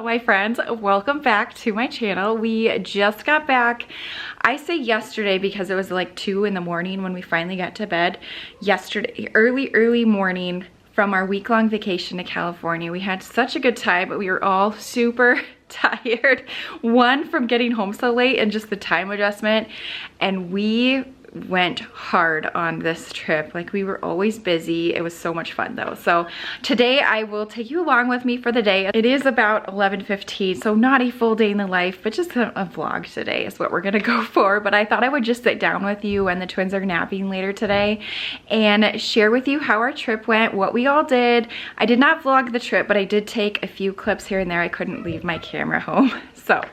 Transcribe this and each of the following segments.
my friends, welcome back to my channel. We just got back. I say yesterday because it was like 2 in the morning when we finally got to bed. Yesterday, early morning from our week-long vacation to California. We had such a good time, but we were all super tired. One, from getting home so late and just the time adjustment, and we went hard on this trip. Like, we were always busy. It was so much fun though. So today I will take you along with me for the day. It is about 11:15, so not a full day in the life, but just a vlog today is what we're gonna go for. But I thought I would just sit down with you when the twins are napping later today and share with you how our trip went, what we all did. I did not vlog the trip, but I did take a few clips here and there. I couldn't leave my camera home. So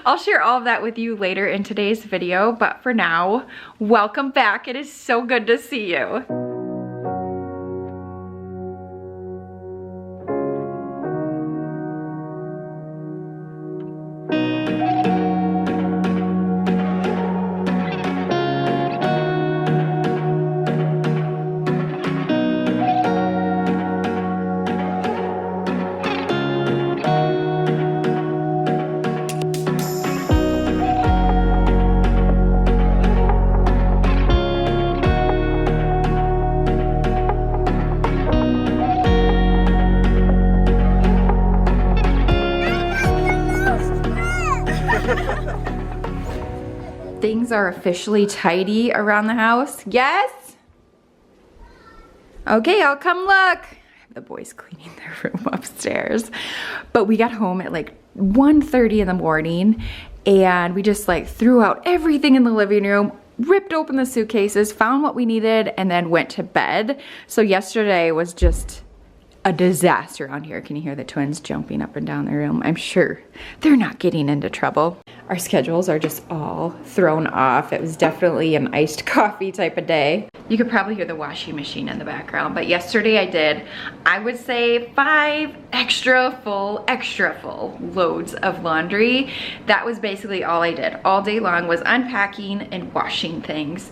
I'll share all of that with you later in today's video, but for now, welcome back. It is so good to see you. Things are officially tidy around the house. Yes? Okay, I'll come look. I have the boys cleaning their room upstairs. But we got home at like 1:30 in the morning and we just like threw out everything in the living room, ripped open the suitcases, found what we needed, and then went to bed. So yesterday was just a disaster around here. Can you hear the twins jumping up and down the room? I'm sure they're not getting into trouble. Our schedules are just all thrown off. It was definitely an iced coffee type of day. You could probably hear the washing machine in the background, but yesterday I did, I would say 5 extra full loads of laundry. That was basically all I did all day long, was unpacking and washing things.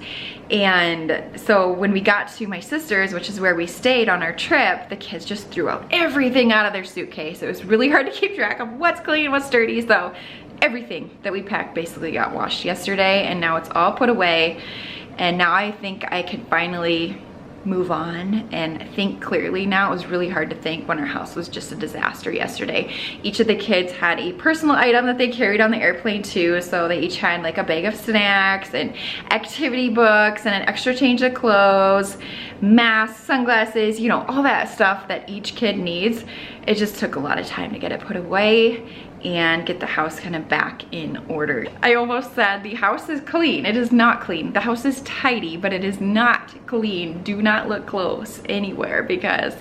And so when we got to my sister's, which is where we stayed on our trip, the kids just threw out everything out of their suitcase. It was really hard to keep track of what's clean, what's dirty. So everything that we packed basically got washed yesterday, and now it's all put away. And now I think I can finally move on and think clearly now. It was really hard to think when our house was just a disaster yesterday. Each of the kids had a personal item that they carried on the airplane too. So they each had like a bag of snacks and activity books and an extra change of clothes, masks, sunglasses, you know, all that stuff that each kid needs. It just took a lot of time to get it put away and get the house kind of back in order. I almost said the house is clean. It is not clean. The house is tidy, but it is not clean. Do not look close anywhere because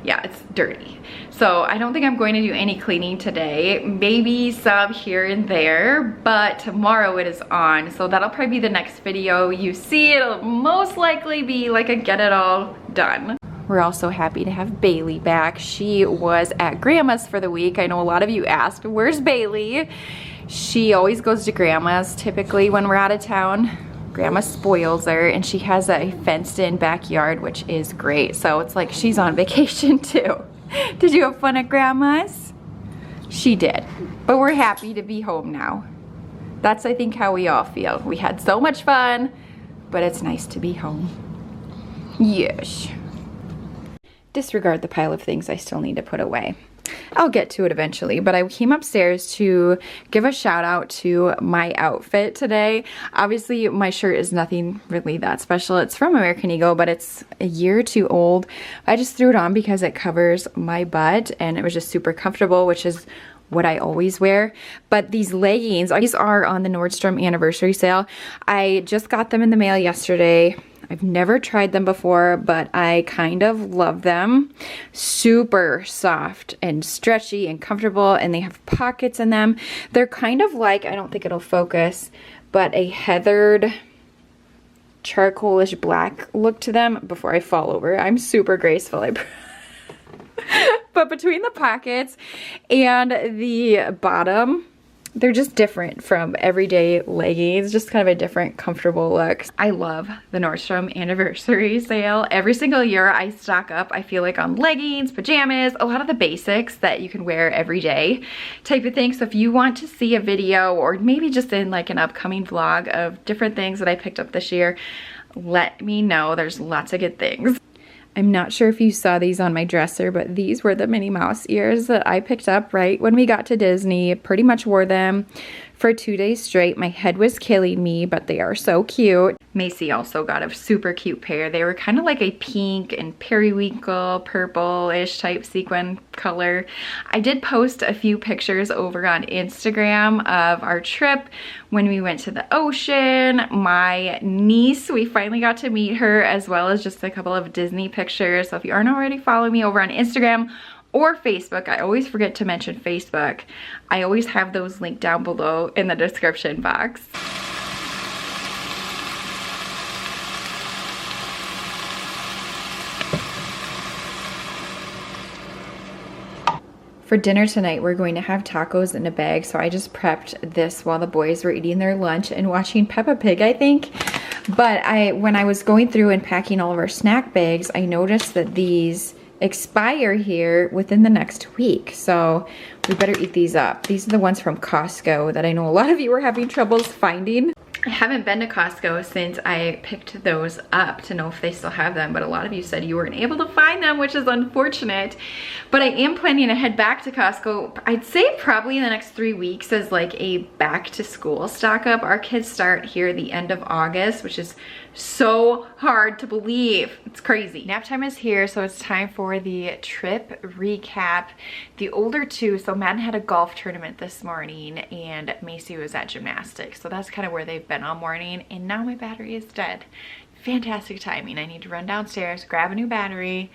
yeah, it's dirty. So I don't think I'm going to do any cleaning today. Maybe some here and there, but tomorrow it is on. So that'll probably be the next video you see. It'll most likely be like a get it all done. We're also happy to have Bailey back. She was at Grandma's for the week. I know a lot of you asked, where's Bailey? She always goes to Grandma's typically when we're out of town. Grandma spoils her, and she has a fenced in backyard, which is great. So it's like she's on vacation too. Did you have fun at Grandma's? She did, but we're happy to be home now. That's, I think, how we all feel. We had so much fun, but it's nice to be home. Yes. Disregard the pile of things I still need to put away. I'll get to it eventually, but I came upstairs to give a shout out to my outfit today. Obviously, my shirt is nothing really that special. It's from American Eagle, but it's a year or 2 old. I just threw it on because it covers my butt and it was just super comfortable, which is what I always wear. But these leggings, these are on the Nordstrom anniversary sale. I just got them in the mail yesterday. I've never tried them before, but I kind of love them. Super soft and stretchy and comfortable, and they have pockets in them. They're kind of like, I don't think it'll focus, but a heathered charcoalish black look to them. Before I fall over, I'm super graceful. But between the pockets and the bottom, They're just different from everyday leggings, just kind of a different comfortable look. I love the Nordstrom anniversary sale. Every single year I stock up, I feel like, on leggings, pajamas, a lot of the basics that you can wear every day type of thing. So if you want to see a video or maybe just in like an upcoming vlog of different things that I picked up this year, let me know. There's lots of good things. I'm not sure if you saw these on my dresser, but these were the Minnie Mouse ears that I picked up right when we got to Disney. Pretty much wore them for 2 days straight. My head was killing me, but they are so cute. Macy also got a super cute pair. They were kind of like a pink and periwinkle, purple-ish type sequin color. I did post a few pictures over on Instagram of our trip when we went to the ocean. My niece, we finally got to meet her, as well as just a couple of Disney pictures. So if you aren't already following me over on Instagram or Facebook, I always forget to mention Facebook. I always have those linked down below in the description box. For dinner tonight, we're going to have tacos in a bag, so I just prepped this while the boys were eating their lunch and watching Peppa Pig, I think. But when I was going through and packing all of our snack bags, I noticed that these expire here within the next week, so we better eat these up. These are the ones from Costco that I know a lot of you were having troubles finding. I haven't been to Costco since I picked those up to know if they still have them, but a lot of you said you weren't able to find them, which is unfortunate. But I am planning to head back to Costco, I'd say probably in the next 3 weeks, as like a back to school stock up. Our kids start here the end of August, which is so hard to believe. It's crazy. Nap time is here, so it's time for the trip recap. The older two, so Madden had a golf tournament this morning and Macy was at gymnastics, so that's kind of where they've been all morning, and now my battery is dead. Fantastic timing. I need to run downstairs, grab a new battery,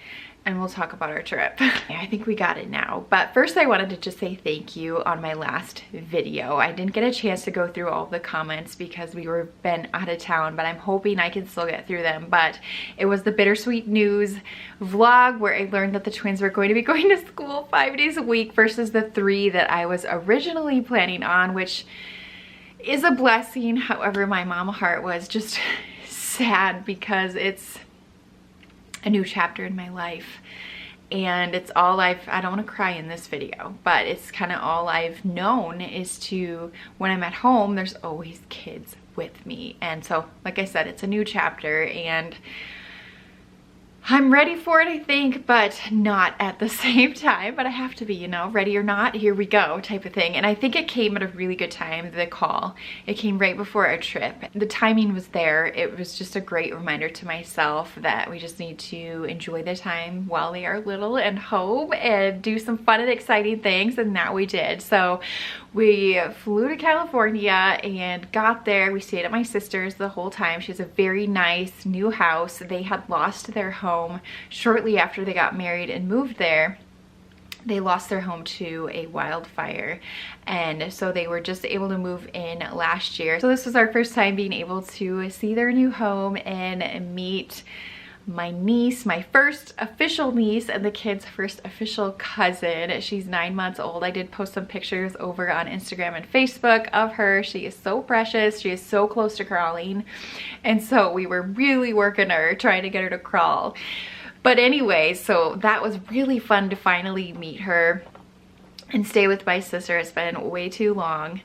and we'll talk about our trip. I think we got it now. But first I wanted to just say thank you on my last video. I didn't get a chance to go through all the comments because we were been out of town, but I'm hoping I can still get through them. But it was the bittersweet news vlog where I learned that the twins were going to be going to school 5 days a week versus the 3 that I was originally planning on, which is a blessing. However, my mama heart was just sad because it's a new chapter in my life, and it's all I don't want to cry in this video, but it's kind of all I've known is to, when I'm at home, there's always kids with me. And so, like I said, it's a new chapter, and I'm ready for it, I think, but not at the same time. But I have to be, you know, ready or not, here we go type of thing. And I think it came at a really good time, the call. It came right before our trip. The timing was there. It was just a great reminder to myself that we just need to enjoy the time while they are little and home and do some fun and exciting things, and that we did. So we flew to California and got there. We stayed at my sister's the whole time. She has a very nice new house. They had lost their home shortly after they got married and moved there. They lost their home to a wildfire, and so they were just able to move in last year. So this was our first time being able to see their new home and meet my niece, my first official niece, and the kid's first official cousin. She's 9 months old. I did post some pictures over on Instagram and Facebook of her. She is so precious. She is so close to crawling, and so we were really working her, trying to get her to crawl. But anyway, so that was really fun to finally meet her and stay with my sister. It's been way too long.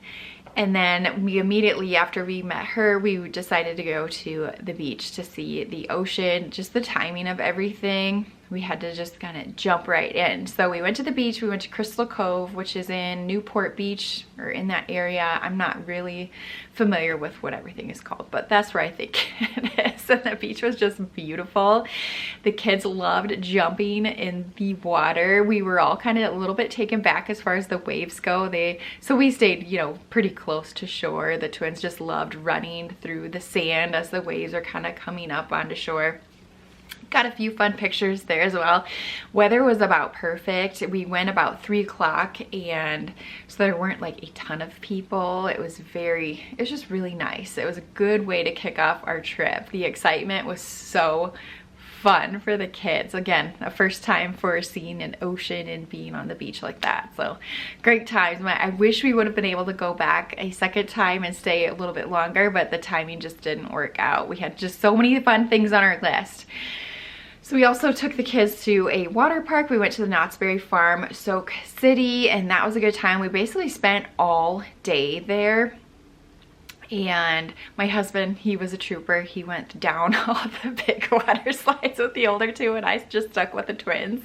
And then we immediately after we met her, we decided to go to the beach to see the ocean. Just the timing of everything, we had to just kind of jump right in. So we went to the beach. We went to Crystal Cove, which is in Newport Beach, or in that area. I'm not really familiar with what everything is called, but that's where I think it is. And the beach was just beautiful. The kids loved jumping in the water. We were all kind of a little bit taken back as far as the waves go. So we stayed, you know, pretty close to shore. The twins just loved running through the sand as the waves are kind of coming up onto shore. Got a few fun pictures there as well. Weather was about perfect. We went about 3 o'clock, and so there weren't like a ton of people. It was just really nice. It was a good way to kick off our trip. The excitement was so fun for the kids. Again, a first time for seeing an ocean and being on the beach like that. So great times. I wish we would have been able to go back a second time and stay a little bit longer, but the timing just didn't work out. We had just so many fun things on our list. So we also took the kids to a water park. We went to the Knott's Berry Farm, Soak City, and that was a good time. We basically spent all day there. And my husband, he was a trooper. He went down all the big water slides with the older two, and I just stuck with the twins.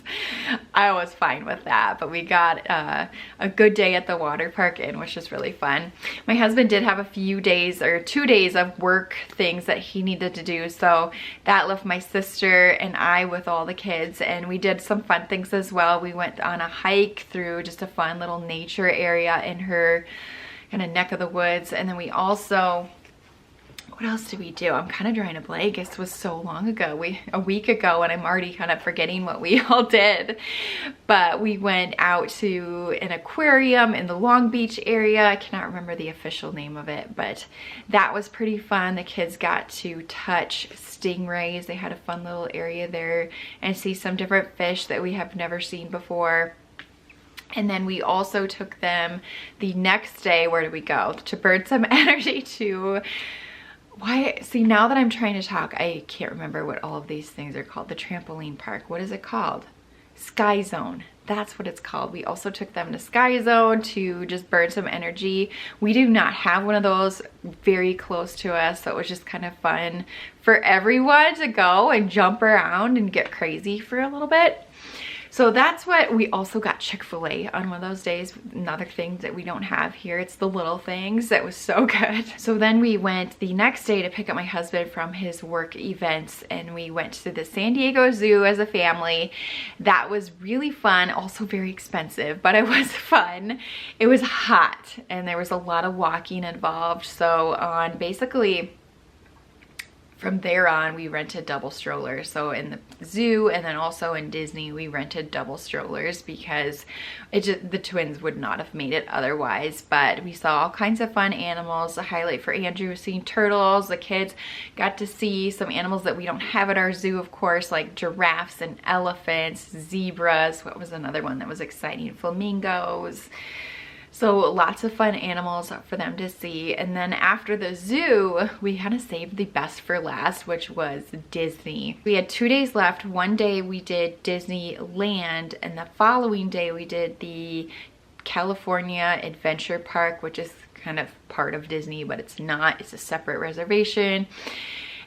I was fine with that, but we got a good day at the water park in, which was really fun. My husband did have a few days or 2 days of work things that he needed to do, so that left my sister and I with all the kids, and we did some fun things as well. We went on a hike through just a fun little nature area in her kind of neck of the woods. And then we also, what else did we do? I'm kind of drawing a blank. This was so long ago, a week ago, and I'm already kind of forgetting what we all did. But we went out to an aquarium in the Long Beach area. I cannot remember the official name of it, but that was pretty fun. The kids got to touch stingrays. They had a fun little area there and see some different fish that we have never seen before. And then we also took them the next day. Where did we go? To burn some energy to, see, now that I'm trying to talk, I can't remember what all of these things are called. The trampoline park, what is it called? Sky Zone, that's what it's called. We also took them to Sky Zone to just burn some energy. We do not have one of those very close to us, so it was just kind of fun for everyone to go and jump around and get crazy for a little bit. So that's what we also got. Chick-fil-A on one of those days. Another thing that we don't have here. It's the little things. That was so good. So then we went the next day to pick up my husband from his work events, and we went to the San Diego Zoo as a family. That was really fun. Also very expensive, but it was fun. It was hot and there was a lot of walking involved. So on basically from there on, we rented double strollers. So in the zoo and then also in Disney, we rented double strollers because the twins would not have made it otherwise. But we saw all kinds of fun animals. The highlight for Andrew was seeing turtles. The kids got to see some animals that we don't have at our zoo, of course, like giraffes and elephants, zebras. What was another one that was exciting? Flamingos. So lots of fun animals for them to see. And then after the zoo, we kind of saved the best for last, which was Disney. We had 2 days left. One day we did Disneyland, and the following day we did the California Adventure Park, which is kind of part of Disney, but it's not. It's a separate reservation.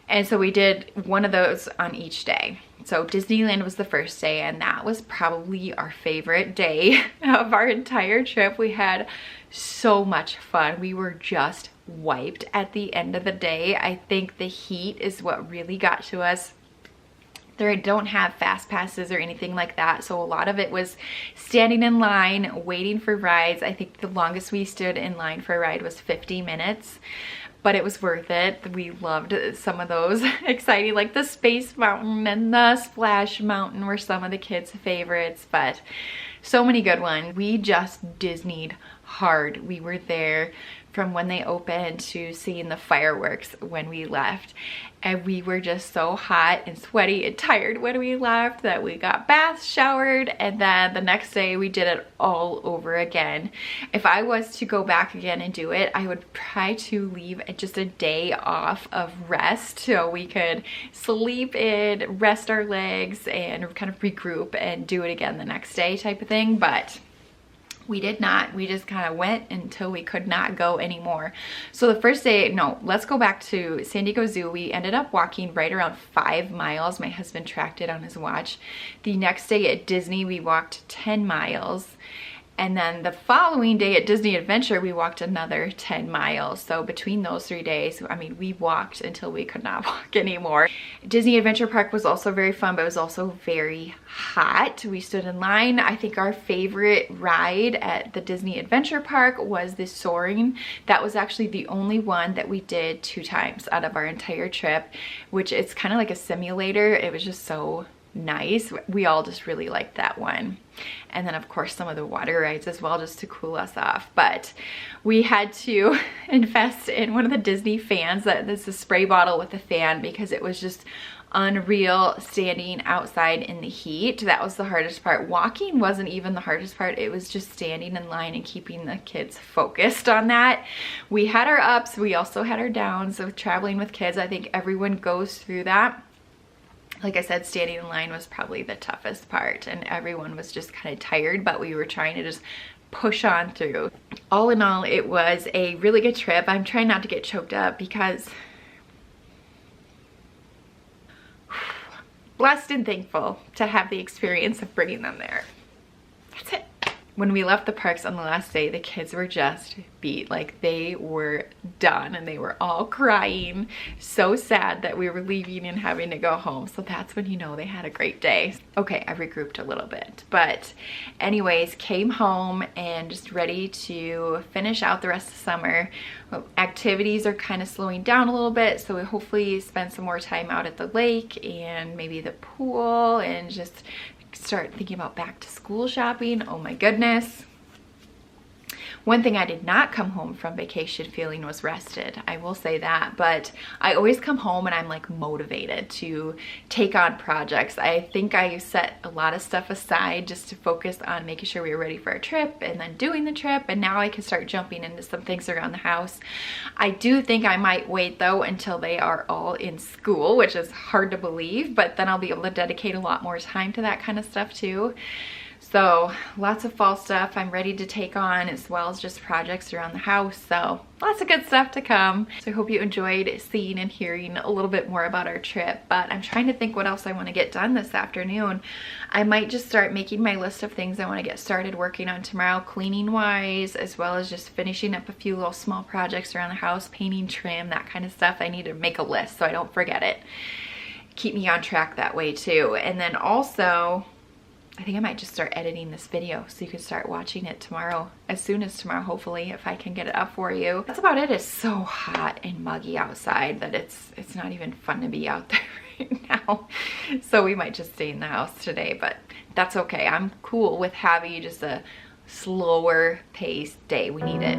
And so we did one of those on each day. So Disneyland was the first day, and that was probably our favorite day of our entire trip. We had so much fun. We were just wiped at the end of the day. I think the heat is what really got to us. They don't have fast passes or anything like that, so a lot of it was standing in line, waiting for rides. I think the longest we stood in line for a ride was 50 minutes. But it was worth it. We loved some of those exciting, like the Space Mountain and the Splash Mountain were some of the kids' favorites, but so many good ones. We just Disneyed hard. We were there from when they opened to seeing the fireworks when we left. And we were just so hot and sweaty and tired when we left that we got baths, showered, and then the next day we did it all over again. If I was to go back again and do it, I would try to leave just a day off of rest so we could sleep in, rest our legs, and kind of regroup and do it again the next day type of thing. But we did not. We just kind of went until we could not go anymore. So the first day, no, let's go back to San Diego Zoo. We ended up walking right around 5 miles. My husband tracked it on his watch. The next day at Disney, we walked 10 miles. And then the following day at Disney Adventure, we walked another 10 miles. So between those 3 days, I mean, we walked until we could not walk anymore. Disney Adventure Park was also very fun, but it was also very hot. We stood in line. I think our favorite ride at the Disney Adventure Park was the soaring. That was actually the only one that we did 2 times out of our entire trip, which it's kind of like a simulator. It was just so nice. We all just really liked that one. And then of course some of the water rides as well, just to cool us off. But we had to invest in one of the Disney fans. This is a spray bottle with a fan, because it was just unreal standing outside in the heat. That was the hardest part. Walking wasn't even the hardest part. It was just standing in line and keeping the kids focused on that. We had our ups, we also had our downs of traveling with kids. I think everyone goes through that. Like I said, standing in line was probably the toughest part, and everyone was just kind of tired, but we were trying to just push on through. All in all, it was a really good trip. I'm trying not to get choked up because blessed and thankful to have the experience of bringing them there. That's it. When we left the parks on the last day, the kids were just beat. Like, they were done and they were all crying, so sad that we were leaving and having to go home. So that's when you know they had a great day. Okay, I regrouped a little bit, but anyways, came home and just ready to finish out the rest of summer. Activities are kind of slowing down a little bit, so we hopefully spend some more time out at the lake and maybe the pool and just start thinking about back to school shopping. Oh my goodness. One thing I did not come home from vacation feeling was rested. I will say that, but I always come home and I'm like motivated to take on projects. I think I set a lot of stuff aside just to focus on making sure we were ready for our trip and then doing the trip, and now I can start jumping into some things around the house. I do think I might wait though until they are all in school, which is hard to believe, but then I'll be able to dedicate a lot more time to that kind of stuff too. So lots of fall stuff I'm ready to take on, as well as just projects around the house. So lots of good stuff to come. So I hope you enjoyed seeing and hearing a little bit more about our trip, but I'm trying to think what else I want to get done this afternoon. I might just start making my list of things I want to get started working on tomorrow, cleaning wise, as well as just finishing up a few little small projects around the house, painting, trim, that kind of stuff. I need to make a list so I don't forget it. Keep me on track that way too. And then also, I think I might just start editing this video so you can start watching it tomorrow, as soon as tomorrow, hopefully, if I can get it up for you. That's about it. It's so hot and muggy outside that it's not even fun to be out there right now. So we might just stay in the house today, but that's okay. I'm cool with having just a slower paced day. We need it.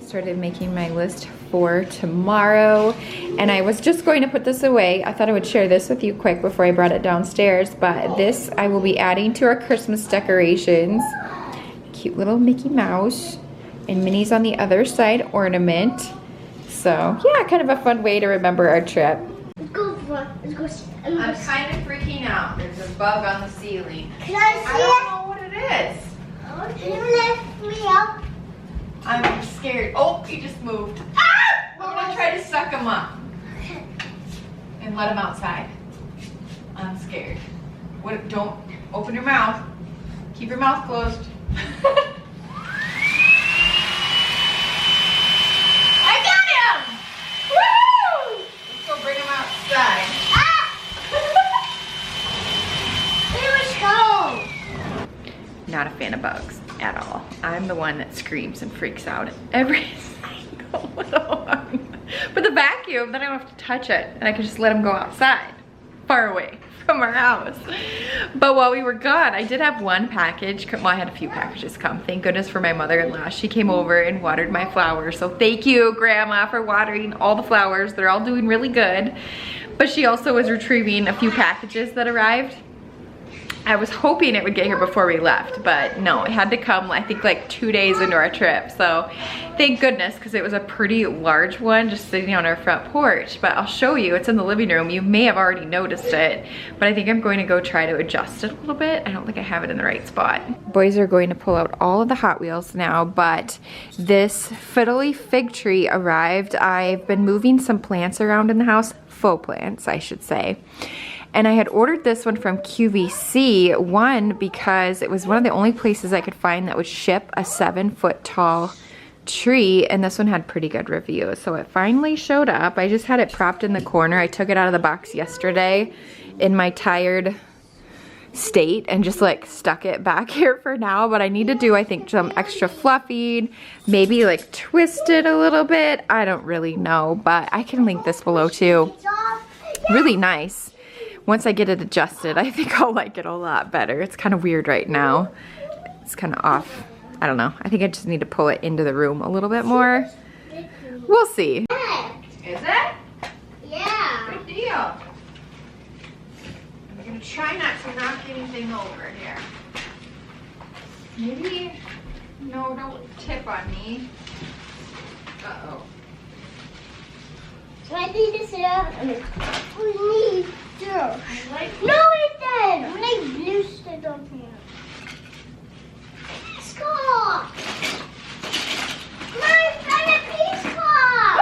Started making my list for tomorrow, and I was just going to put this away. I thought I would share this with you quick before I brought it downstairs, but this I will be adding to our Christmas decorations. Cute little Mickey Mouse and Minnie's on the other side ornament. So yeah, kind of a fun way to remember our trip. Let's go for it. Let's go. I'm kind of freaking out. There's a bug on the ceiling. Can I see I don't know what it is. it? Can you lift me up? I'm scared. Oh, he just moved. Ah! I'm gonna try to suck him up and let him outside. I'm scared. What? Don't open your mouth. Keep your mouth closed. I got him! Woo! Let's go bring him outside. Ah! He was cold. Not a fan of bugs at all. I'm the one that screams and freaks out at every single little one. But the vacuum, then I don't have to touch it, and I can just let him go outside, far away from our house. But while we were gone, I did have one package. Well, I had a few packages come. Thank goodness for my mother-in-law. She came over and watered my flowers. So thank you, Grandma, for watering all the flowers. They're all doing really good. But she also was retrieving a few packages that arrived. I was hoping it would get here before we left, but no, it had to come, I think, like 2 days into our trip. So thank goodness, because it was a pretty large one just sitting on our front porch. But I'll show you, it's in the living room. You may have already noticed it, but I think I'm going to go try to adjust it a little bit. I don't think I have it in the right spot. Boys are going to pull out all of the Hot Wheels now, but this fiddly fig tree arrived. I've been moving some plants around in the house, faux plants, I should say. And I had ordered this one from QVC, one, because it was one of the only places I could find that would ship a 7-foot tall tree, and this one had pretty good reviews. So it finally showed up. I just had it propped in the corner. I took it out of the box yesterday in my tired state and just like stuck it back here for now. But I need to do, I think, some extra fluffing, maybe like twist it a little bit. I don't really know, but I can link this below too. Really nice. Once I get it adjusted, I think I'll like it a lot better. It's kind of weird right now. It's kind of off. I don't know. I think I just need to pull it into the room a little bit more. We'll see. Is it? Yeah. Good deal. I'm going to try not to knock anything over here. Maybe, no, don't tip on me. Uh-oh. So I need to sit up and we need to. No, Ethan! I'm gonna loose it up here. Stop! My friend, a peace car!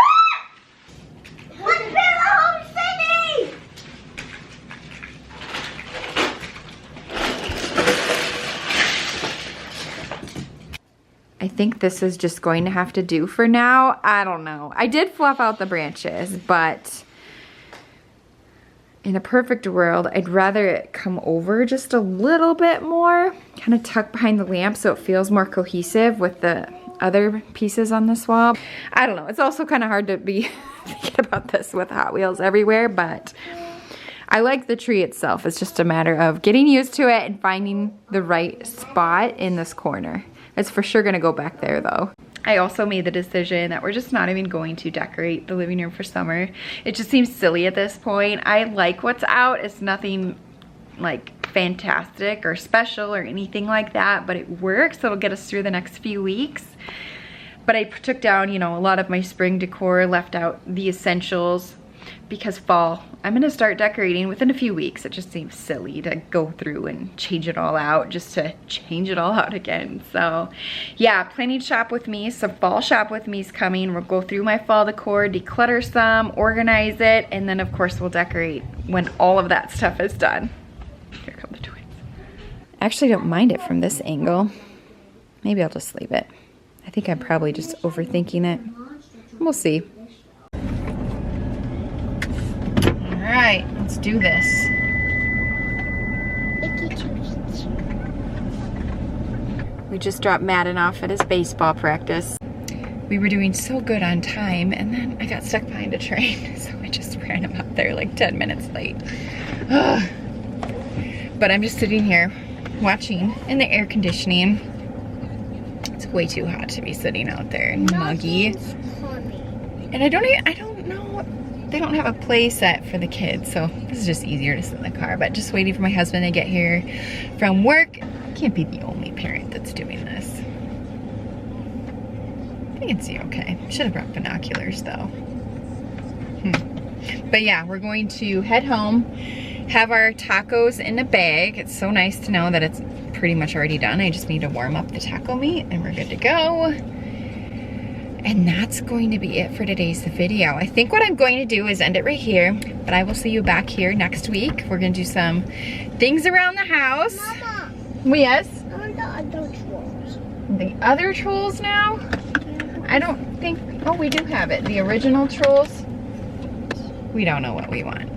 Let's build a home city! I think this is just going to have to do for now. I don't know. I did fluff out the branches, but in a perfect world, I'd rather it come over just a little bit more, kind of tuck behind the lamp so it feels more cohesive with the other pieces on this wall. I don't know. It's also kind of hard to be thinking about this with Hot Wheels everywhere, but I like the tree itself. It's just a matter of getting used to it and finding the right spot in this corner. It's for sure gonna go back there though. I also made the decision that we're just not even going to decorate the living room for summer. It just seems silly at this point. I like what's out. It's nothing like fantastic or special or anything like that, but it works. It'll get us through the next few weeks. But I took down, you know, a lot of my spring decor, left out the essentials, because fall, I'm gonna start decorating within a few weeks. It just seems silly to go through and change it all out just to change it all out again. So yeah, planning to shop with me. So fall shop with me is coming. We'll go through my fall decor, declutter some, organize it, and then of course we'll decorate when all of that stuff is done. Here come the twins. I actually don't mind it from this angle. Maybe I'll just leave it. I think I'm probably just overthinking it. We'll see. All right, let's do this. We just dropped Madden off at his baseball practice. We were doing so good on time, and then I got stuck behind a train, so I just ran him out there like 10 minutes late. Ugh. But I'm just sitting here watching in the air conditioning. It's way too hot to be sitting out there and muggy. And I don't know. They don't have a play set for the kids, so this is just easier to sit in the car. But just waiting for my husband to get here from work. Can't be the only parent that's doing this. I can see okay. Should have brought binoculars though. But yeah, we're going to head home, have our tacos in a bag. It's so nice to know that it's pretty much already done. I just need to warm up the taco meat and we're good to go. And that's going to be it for today's video. I think what I'm going to do is end it right here, but I will see you back here next week. We're gonna do some things around the house. Mama, Yes? I want the other trolls. The other trolls now? I don't think, oh, we do have it. The original trolls. We don't know what we want.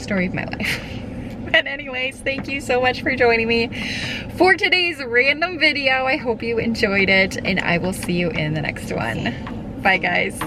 Story of my life. But anyways, thank you so much for joining me for today's random video. I hope you enjoyed it, and I will see you in the next one. Bye, guys.